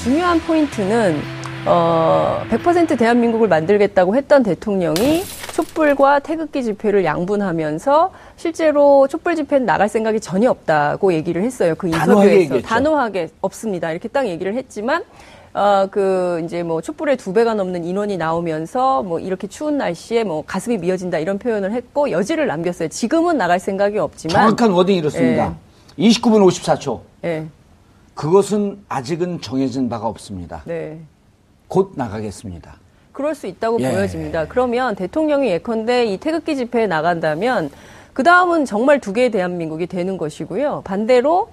중요한 포인트는 100% 대한민국을 만들겠다고 했던 대통령이 촛불과 태극기 집회를 양분하면서 실제로 촛불 집회는 나갈 생각이 전혀 없다고 얘기를 했어요. 그 인터뷰에서 단호하게 없습니다. 이렇게 딱 얘기를 했지만 이제 뭐 촛불의 2배가 넘는 인원이 나오면서 뭐 이렇게 추운 날씨에 뭐 가슴이 미어진다 이런 표현을 했고 여지를 남겼어요. 지금은 나갈 생각이 없지만. 정확한 워딩이 이렇습니다. 29분 54초. 네. 그것은 아직은 정해진 바가 없습니다. 네. 곧 나가겠습니다. 그럴 수 있다고 보여집니다. 그러면 대통령이 예컨대 이 태극기 집회에 나간다면 그 다음은 정말 2개의 대한민국이 되는 것이고요. 반대로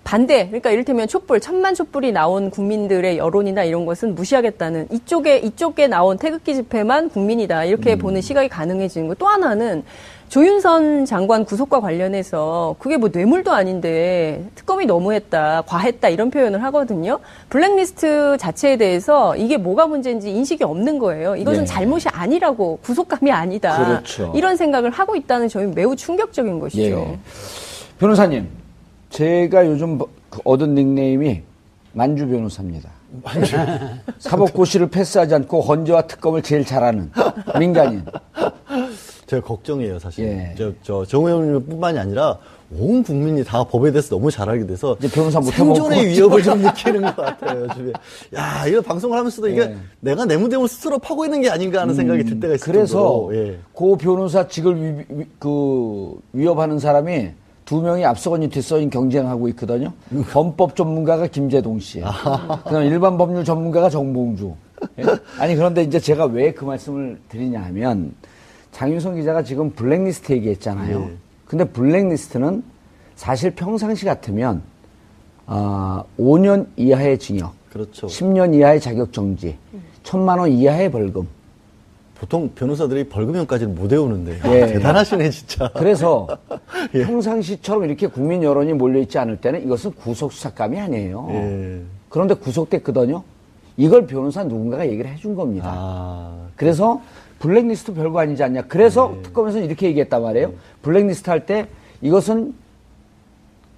반대, 그러니까 이를테면 촛불, 1000만 촛불이 나온 국민들의 여론이나 이런 것은 무시하겠다는 이쪽에 나온 태극기 집회만 국민이다. 이렇게 보는 시각이 가능해지는 거. 또 하나는 조윤선 장관 구속과 관련해서 그게 뭐 뇌물도 아닌데 특검이 너무했다, 과했다 이런 표현을 하거든요. 블랙리스트 자체에 대해서 이게 뭐가 문제인지 인식이 없는 거예요. 이것은 잘못이 아니라고, 구속감이 아니다. 그렇죠. 이런 생각을 하고 있다는 점이 매우 충격적인 것이죠. 변호사님, 제가 요즘 얻은 닉네임이 만주 변호사입니다. 사법고시를 패스하지 않고 헌재와 특검을 제일 잘하는 민간인. 제가 걱정이에요, 사실. 정우 형님뿐만이 아니라 온 국민이 다 법에 대해서 너무 잘 알게 돼서 이제 변호사 못해먹고 생존의 위협을 좀 느끼는 것 같아요, 요즘에. 야, 이거 방송을 하면서도 이게 내가 내 무대을 스스로 파고 있는 게 아닌가 하는 생각이 들 때가 있어요. 그래서 그 변호사직을 위협하는 사람이 2명이 앞서거니 뒤서거니 경쟁하고 있거든요. 범법 전문가가 김재동 씨. 그다음에 일반 법률 전문가가 정봉주. 아니 그런데 이제 제가 왜 그 말씀을 드리냐 하면 장윤성 기자가 지금 블랙리스트 얘기했잖아요. 근데 블랙리스트는 사실 평상시 같으면 5년 이하의 징역, 그렇죠. 10년 이하의 자격정지, 1,000만 원 이하의 벌금. 보통 변호사들이 벌금형까지는 못 외우는데 대단하시네 진짜. 그래서 평상시처럼 이렇게 국민 여론이 몰려있지 않을 때는 이것은 구속수사감이 아니에요. 그런데 구속됐거든요. 이걸 변호사 누군가가 얘기를 해준 겁니다. 그래서 블랙리스트 별거 아니지 않냐. 그래서 특검에서는 이렇게 얘기했단 말이에요. 블랙리스트 할 때 이것은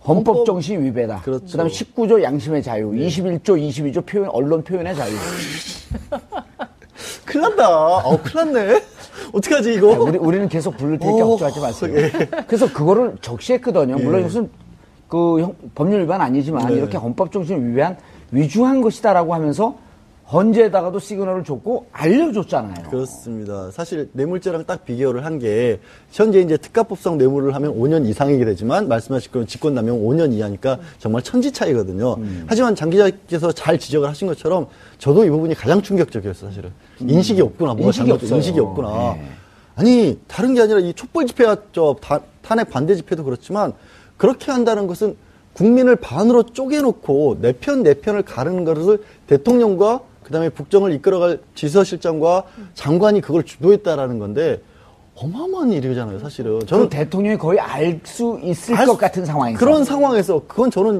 헌법 정신 위배다. 그렇죠. 그다음에 19조 양심의 자유, 21조, 22조 표현, 언론 표현의 자유. 큰일 난다. 큰일 났네. 어떡하지, 이거? 우리는 계속 부를 테니까 걱정하지 마세요. 그래서 그거를 적시했거든요. 물론 이것은 법률 위반 아니지만 이렇게 헌법 정신을 위배한 위중한 것이다라고 하면서 헌재에다가도 시그널을 줬고 알려줬잖아요. 그렇습니다. 사실 뇌물죄랑 딱 비교를 한 게 현재 이제 특가법상 뇌물을 하면 5년 이상이게 되지만 말씀하신 그런 직권남용 5년 이하니까 정말 천지 차이거든요. 하지만 장 기자께서 잘 지적을 하신 것처럼 저도 이 부분이 가장 충격적이었어요. 사실은 인식이 없구나. 뭐가 인식이 없구나. 아니 다른 게 아니라 이 촛불 집회와 탄핵 반대 집회도 그렇지만 그렇게 한다는 것은 국민을 반으로 쪼개놓고 내 편을 가르는 것을 대통령과 그다음에 국정을 이끌어갈 비서실장과 장관이 그걸 주도했다라는 건데 어마어마한 일이잖아요, 사실은. 저는 대통령이 거의 알 수 있을 것 같은 상황에서. 그런 상황에서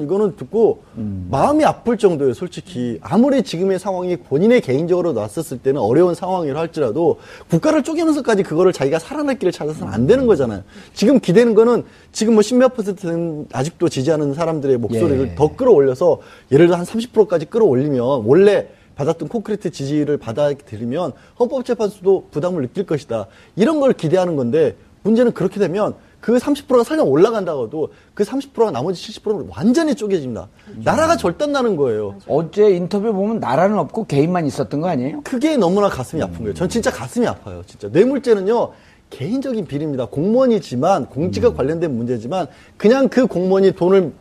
이거는 듣고 마음이 아플 정도예요, 솔직히. 아무리 지금의 상황이 본인의 개인적으로 놨었을 때는 어려운 상황이라 할지라도 국가를 쪼개면서까지 그거를 자기가 살아날 길을 찾아서는 안 되는 거잖아요. 지금 기대는 거는 지금 뭐 10몇 %는 아직도 지지하는 사람들의 목소리를 더 끌어올려서 예를 들어 한 30%까지 끌어올리면 원래 받았던 콘크리트 지지를 받아들이면 헌법재판소도 부담을 느낄 것이다. 이런 걸 기대하는 건데 문제는 그렇게 되면 그 30%가 설령 올라간다고도 그 30%가 나머지 70%는 완전히 쪼개집니다. 나라가 절단나는 거예요. 어제 인터뷰 보면 나라는 없고 개인만 있었던 거 아니에요? 그게 너무나 가슴이 아픈 거예요. 전 진짜 가슴이 아파요. 진짜 뇌물죄는요. 개인적인 비리입니다. 공무원이지만 공직과 관련된 문제지만 그냥 그 공무원이 돈을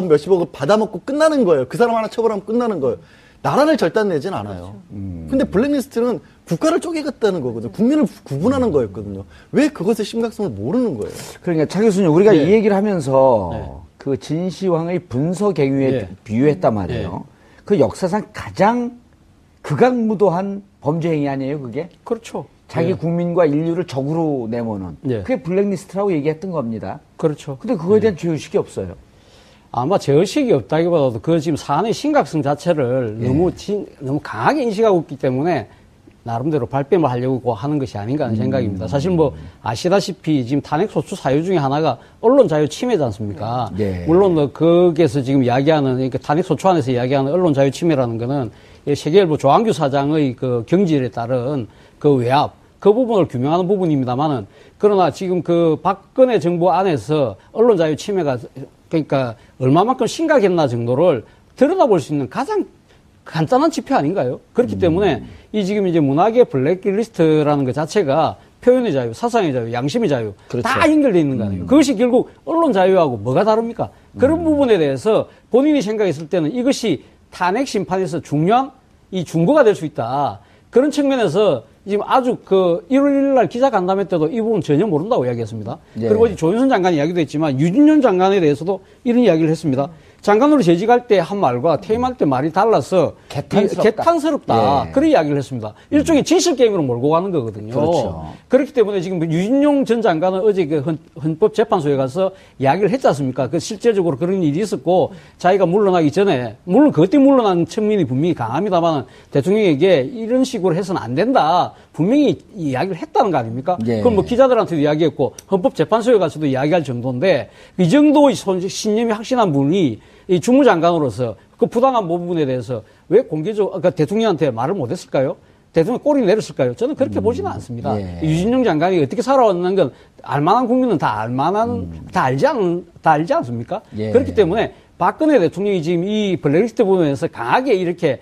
몇십억을 받아먹고 끝나는 거예요. 그 사람 하나 처벌하면 끝나는 거예요. 나라를 절단내진 않아요. 근데 블랙리스트는 국가를 쪼개겠다는 거거든요. 국민을 구분하는 거였거든요. 왜 그것의 심각성을 모르는 거예요? 그러니까 차 교수님, 우리가 이 얘기를 하면서 그 진시황의 분서갱유에 비유했단 말이에요. 그 역사상 가장 극악무도한 범죄 행위 아니에요, 그게? 그렇죠. 자기 국민과 인류를 적으로 내모는. 그게 블랙리스트라고 얘기했던 겁니다. 그렇죠. 근데 그거에 대한 죄의식이 없어요. 아마 죄의식이 없다기보다도 그 지금 사안의 심각성 자체를 너무 강하게 인식하고 있기 때문에 나름대로 발뺌을 하려고 하는 것이 아닌가 하는 생각입니다. 사실 뭐 아시다시피 지금 탄핵 소추 사유 중에 하나가 언론 자유 침해지 않습니까? 예. 물론 뭐 거기에서 지금 이야기하는 그러니까 탄핵 소추 안에서 이야기하는 언론 자유 침해라는 거는 세계일보 조항규 사장의 그 경질에 따른 그 외압 그 부분을 규명하는 부분입니다만은 그러나 지금 그 박근혜 정부 안에서 언론 자유 침해가 그러니까 얼마만큼 심각했나 정도를 들여다볼 수 있는 가장 간단한 지표 아닌가요? 그렇기 때문에 이 지금 이제 문학의 블랙리스트라는 것 자체가 표현의 자유, 사상의 자유, 양심의 자유 그렇죠. 다 연결되어 있는 거 아니에요? 그것이 결국 언론 자유하고 뭐가 다릅니까? 그런 부분에 대해서 본인이 생각했을 때는 이것이 탄핵 심판에서 중요한 이 중거가 될 수 있다. 그런 측면에서 지금 아주 그 1월 1일 날 기자간담회 때도 이 부분 전혀 모른다고 이야기했습니다. 예. 그리고 이제 조윤선 장관 이야기도 했지만 유진년 장관에 대해서도 이런 이야기를 했습니다. 장관으로 재직할 때 한 말과 퇴임할 때 말이 달라서 개탄스럽다. 예. 그런 이야기를 했습니다. 일종의 진실 게임으로 몰고 가는 거거든요. 그렇죠. 그렇기 때문에 지금 유진용 전 장관은 어제 그 헌법재판소에 가서 이야기를 했지 않습니까? 그 실제적으로 그런 일이 있었고 자기가 물러나기 전에 물론 그것 때문에 물러난 측면이 분명히 강합니다만 대통령에게 이런 식으로 해서는 안 된다. 분명히 이야기를 했다는 거 아닙니까? 예. 그럼 뭐 기자들한테도 이야기했고 헌법재판소에 가서도 이야기할 정도인데 이 정도의 신념이 확신한 분이 이 주무장관으로서 그 부당한 부분에 대해서 왜 공개적으로 그러니까 대통령한테 말을 못했을까요? 대통령 꼬리 내렸을까요? 저는 그렇게 보지는 않습니다. 예. 유진용 장관이 어떻게 살아왔는 건 알만한 국민은 다 알지 않습니까? 예. 그렇기 때문에 박근혜 대통령이 지금 이 블랙리스트 부분에서 강하게 이렇게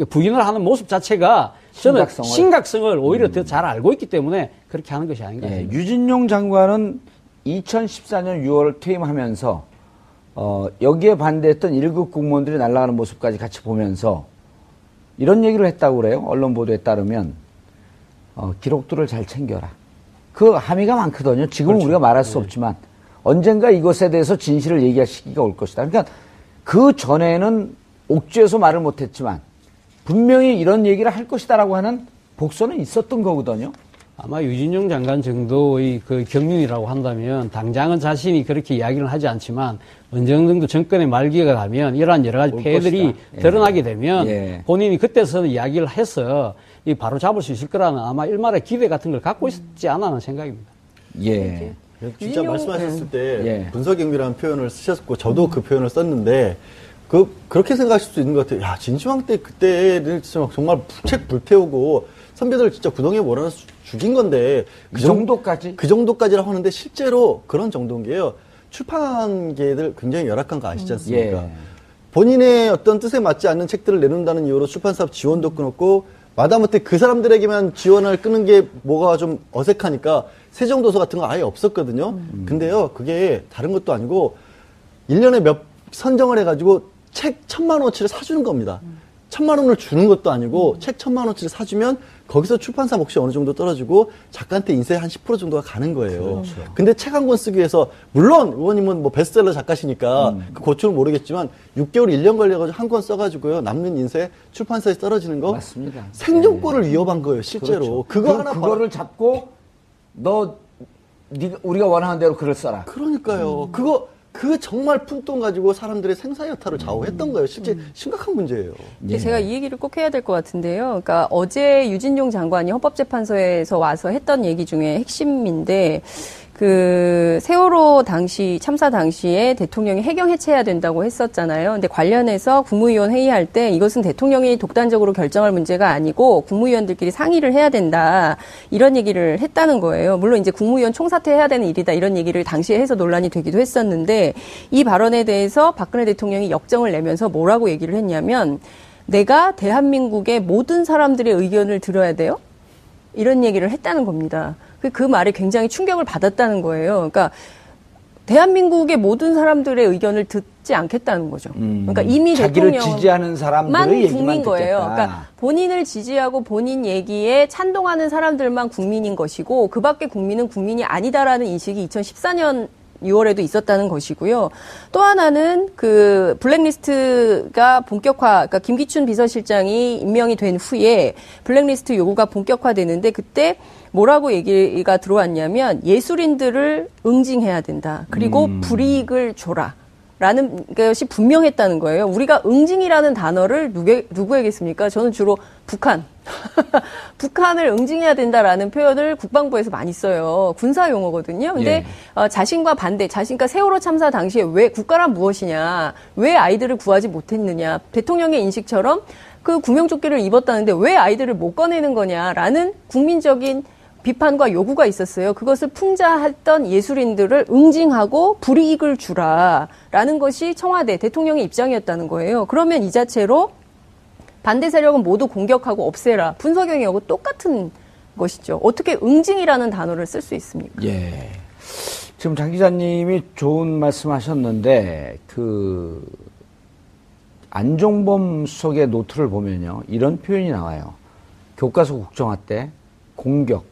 부인을 하는 모습 자체가 저는 심각성을 오히려 더 잘 알고 있기 때문에 그렇게 하는 것이 아닌가 예. 싶습니다. 유진용 장관은 2014년 6월 퇴임하면서 여기에 반대했던 1급 공무원들이 날아가는 모습까지 같이 보면서 이런 얘기를 했다고 그래요. 언론 보도에 따르면 기록들을 잘 챙겨라. 그 함의가 많거든요. 지금은 그렇죠. 우리가 말할 수 없지만 언젠가 이것에 대해서 진실을 얘기할 시기가 올 것이다. 그러니까 그 전에는 옥죄어서 말을 못했지만 분명히 이런 얘기를 할 것이다라고 하는 복선은 있었던 거거든요. 아마 유진용 장관 정도의 그 경륜이라고 한다면 당장은 자신이 그렇게 이야기를 하지 않지만 어느 정도 정권의 말기가 가면 이러한 여러 가지 폐해들이 드러나게 되면 본인이 그때서는 이야기를 해서 이 바로 잡을 수 있을 거라는 아마 일말의 기대 같은 걸 갖고 있지 않아 하는 생각입니다. 예. 진짜 말씀하셨을 때 예. 분석경비라는 표현을 쓰셨고 저도 그 표현을 썼는데 그렇게 생각하실 수 있는 것 같아요. 야, 진시황 때 그때는 정말 책 불태우고 선배들 진짜 구덩이에 몰아넣어서 죽인 건데 그 정도까지? 그 정도까지라고 하는데 실제로 그런 정도인 게요. 출판계들 굉장히 열악한 거 아시지 않습니까? 예. 본인의 어떤 뜻에 맞지 않는 책들을 내놓는다는 이유로 출판사업 지원도 끊었고 마다못해 그 사람들에게만 지원을 끊는 게 뭐가 좀 어색하니까 세종도서 같은 거 아예 없었거든요. 근데요, 그게 다른 것도 아니고 1년에 몇 선정을 해가지고 책 1,000만 원어치를 사주는 겁니다. 1,000만 원을 주는 것도 아니고 책 1,000만 원어치를 사주면 거기서 출판사 몫이 어느 정도 떨어지고 작가한테 인세 한 10% 정도가 가는 거예요. 그렇죠. 근데 책 한 권 쓰기 위해서 물론 의원님은 뭐 베스트셀러 작가시니까 그 고충을 모르겠지만 6개월 1년 걸려가지고 한 권 써가지고요 남는 인세 출판사에 떨어지는 거 맞습니다. 생존권을 위협한 거예요 실제로. 그렇죠. 그거를 잡고 우리가 원하는 대로 글을 써라. 그러니까요. 그 정말 푼돈 가지고 사람들의 생사 여타를 좌우했던 거예요. 실제 심각한 문제예요. 예. 제가 이 얘기를 꼭 해야 될 것 같은데요. 그러니까 어제 유진용 장관이 헌법재판소에서 와서 했던 얘기 중에 핵심인데 그 세월호 당시 참사 당시에 대통령이 해경 해체해야 된다고 했었잖아요. 근데 관련해서 국무위원 회의할 때 이것은 대통령이 독단적으로 결정할 문제가 아니고 국무위원들끼리 상의를 해야 된다. 이런 얘기를 했다는 거예요. 물론 이제 국무위원 총사퇴해야 되는 일이다. 이런 얘기를 당시에 해서 논란이 되기도 했었는데 이 발언에 대해서 박근혜 대통령이 역정을 내면서 뭐라고 얘기를 했냐면 내가 대한민국의 모든 사람들의 의견을 들어야 돼요? 이런 얘기를 했다는 겁니다. 그 말에 굉장히 충격을 받았다는 거예요. 그러니까 대한민국의 모든 사람들의 의견을 듣지 않겠다는 거죠. 그러니까 이미 자기를 대통령만 지지하는 사람들의 얘기만 국민 거예요. 듣겠다. 그러니까 본인을 지지하고 본인 얘기에 찬동하는 사람들만 국민인 것이고 그 밖의 국민은 국민이 아니다라는 인식이 2014년 6월에도 있었다는 것이고요. 또 하나는 그 블랙리스트가 그러니까 김기춘 비서실장이 임명이 된 후에 블랙리스트 요구가 본격화되는데 그때 뭐라고 얘기가 들어왔냐면 예술인들을 응징해야 된다. 그리고 불이익을 줘라. 라는 것이 분명했다는 거예요. 우리가 응징이라는 단어를 누구에게 씁니까? 저는 주로 북한. 북한을 응징해야 된다라는 표현을 국방부에서 많이 써요. 군사 용어거든요. 근데 자신과 반대, 자신과 세월호 참사 당시에 왜 국가란 무엇이냐, 왜 아이들을 구하지 못했느냐, 대통령의 인식처럼 그 구명조끼를 입었다는데 왜 아이들을 못 꺼내는 거냐라는 국민적인 비판과 요구가 있었어요. 그것을 풍자했던 예술인들을 응징하고 불이익을 주라라는 것이 청와대 대통령의 입장이었다는 거예요. 그러면 이 자체로 반대 세력은 모두 공격하고 없애라. 분석형이하고 똑같은 것이죠. 어떻게 응징이라는 단어를 쓸 수 있습니까? 예. 지금 장 기자님이 좋은 말씀 하셨는데, 안종범 수석의 노트를 보면요. 이런 표현이 나와요. 교과서 국정화 때 공격,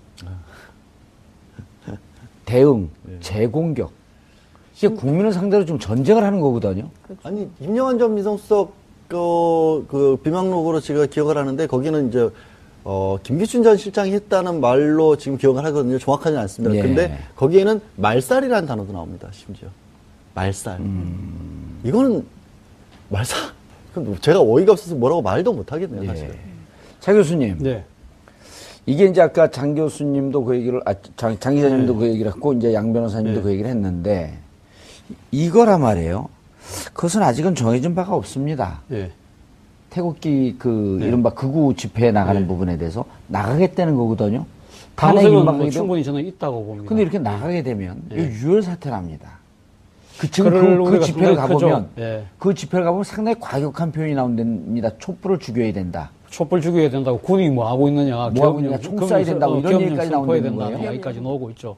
대응, 재공격. 이게 국민을 상대로 좀 전쟁을 하는 거거든요. 아니, 임영환 전 민정수석 그 비망록으로 제가 기억을 하는데 거기는 이제 김기춘 전 실장이 했다는 말로 지금 기억을 하거든요. 정확하지는 않습니다. 예. 근데 거기에는 말살이라는 단어도 나옵니다. 심지어 말살. 이거는 말살. 제가 어이가 없어서 뭐라고 말도 못 하겠네요. 사실. 예. 차 교수님. 네. 이게 이제 아까 장 교수님도 그 얘기를, 장 기자님도 그 얘기를 했고, 이제 양 변호사님도 그 얘기를 했는데, 이거라 말이에요. 그것은 아직은 정해진 바가 없습니다. 태극기 이른바 극우 집회에 나가는 부분에 대해서 나가겠다는 거거든요. 가능성은 충분히 저는 있다고 봅니다. 근데 이렇게 나가게 되면 유혈 사태랍니다. 지금 그 집회를 가보면, 그 집회를 가보면 상당히 과격한 표현이 나온답니다. 촛불을 죽여야 된다. 촛불 죽여야 된다고 군이 뭐 하고 있느냐, 뭐 하고 있느냐, 총 쏴야 된다고 이런 얘기까지 나온다는 거예요. 이야기까지 나오고 있죠.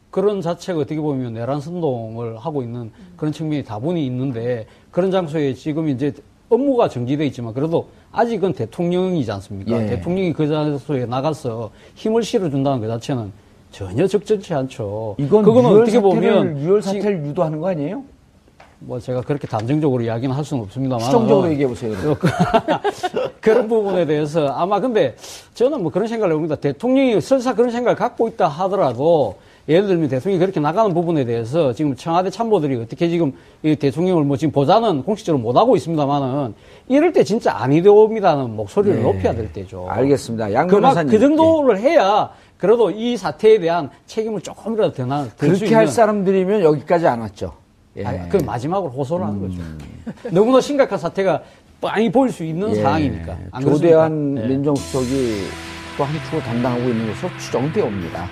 그런 자체가 어떻게 보면 내란 선동을 하고 있는 그런 측면이 다분히 있는데 그런 장소에 지금 이제 업무가 정지돼 있지만 그래도 아직은 대통령이지 않습니까? 대통령이 그 장소에 나가서 힘을 실어준다는 그 자체는 전혀 적절치 않죠. 그거는 어떻게 보면 유혈 사태를 유도하는 거 아니에요? 뭐 제가 그렇게 단정적으로 이야기는 할 수는 없습니다만 추정적으로 얘기해 보세요. 그런 부분에 대해서 아마 근데 저는 뭐 그런 생각을 해봅니다. 대통령이 설사 그런 생각을 갖고 있다 하더라도 예를 들면 대통령이 그렇게 나가는 부분에 대해서 지금 청와대 참모들이 어떻게 지금 이 대통령을 뭐 지금 보좌는 공식적으로 못 하고 있습니다만은 이럴 때 진짜 아니 되옵니다는 목소리를 높여야 될 때죠. 알겠습니다. 양 변호사님. 그 정도를 해야 그래도 이 사태에 대한 책임을 조금이라도 그렇게 할 사람들이면 여기까지 안 왔죠. 그 마지막으로 호소를 하는 거죠. 너무나 심각한 사태가 뻔히 보일 수 있는 상황이니까. 조대한 민정수석이 또 한 축을 담당하고 있는 것으로 추정되옵니다.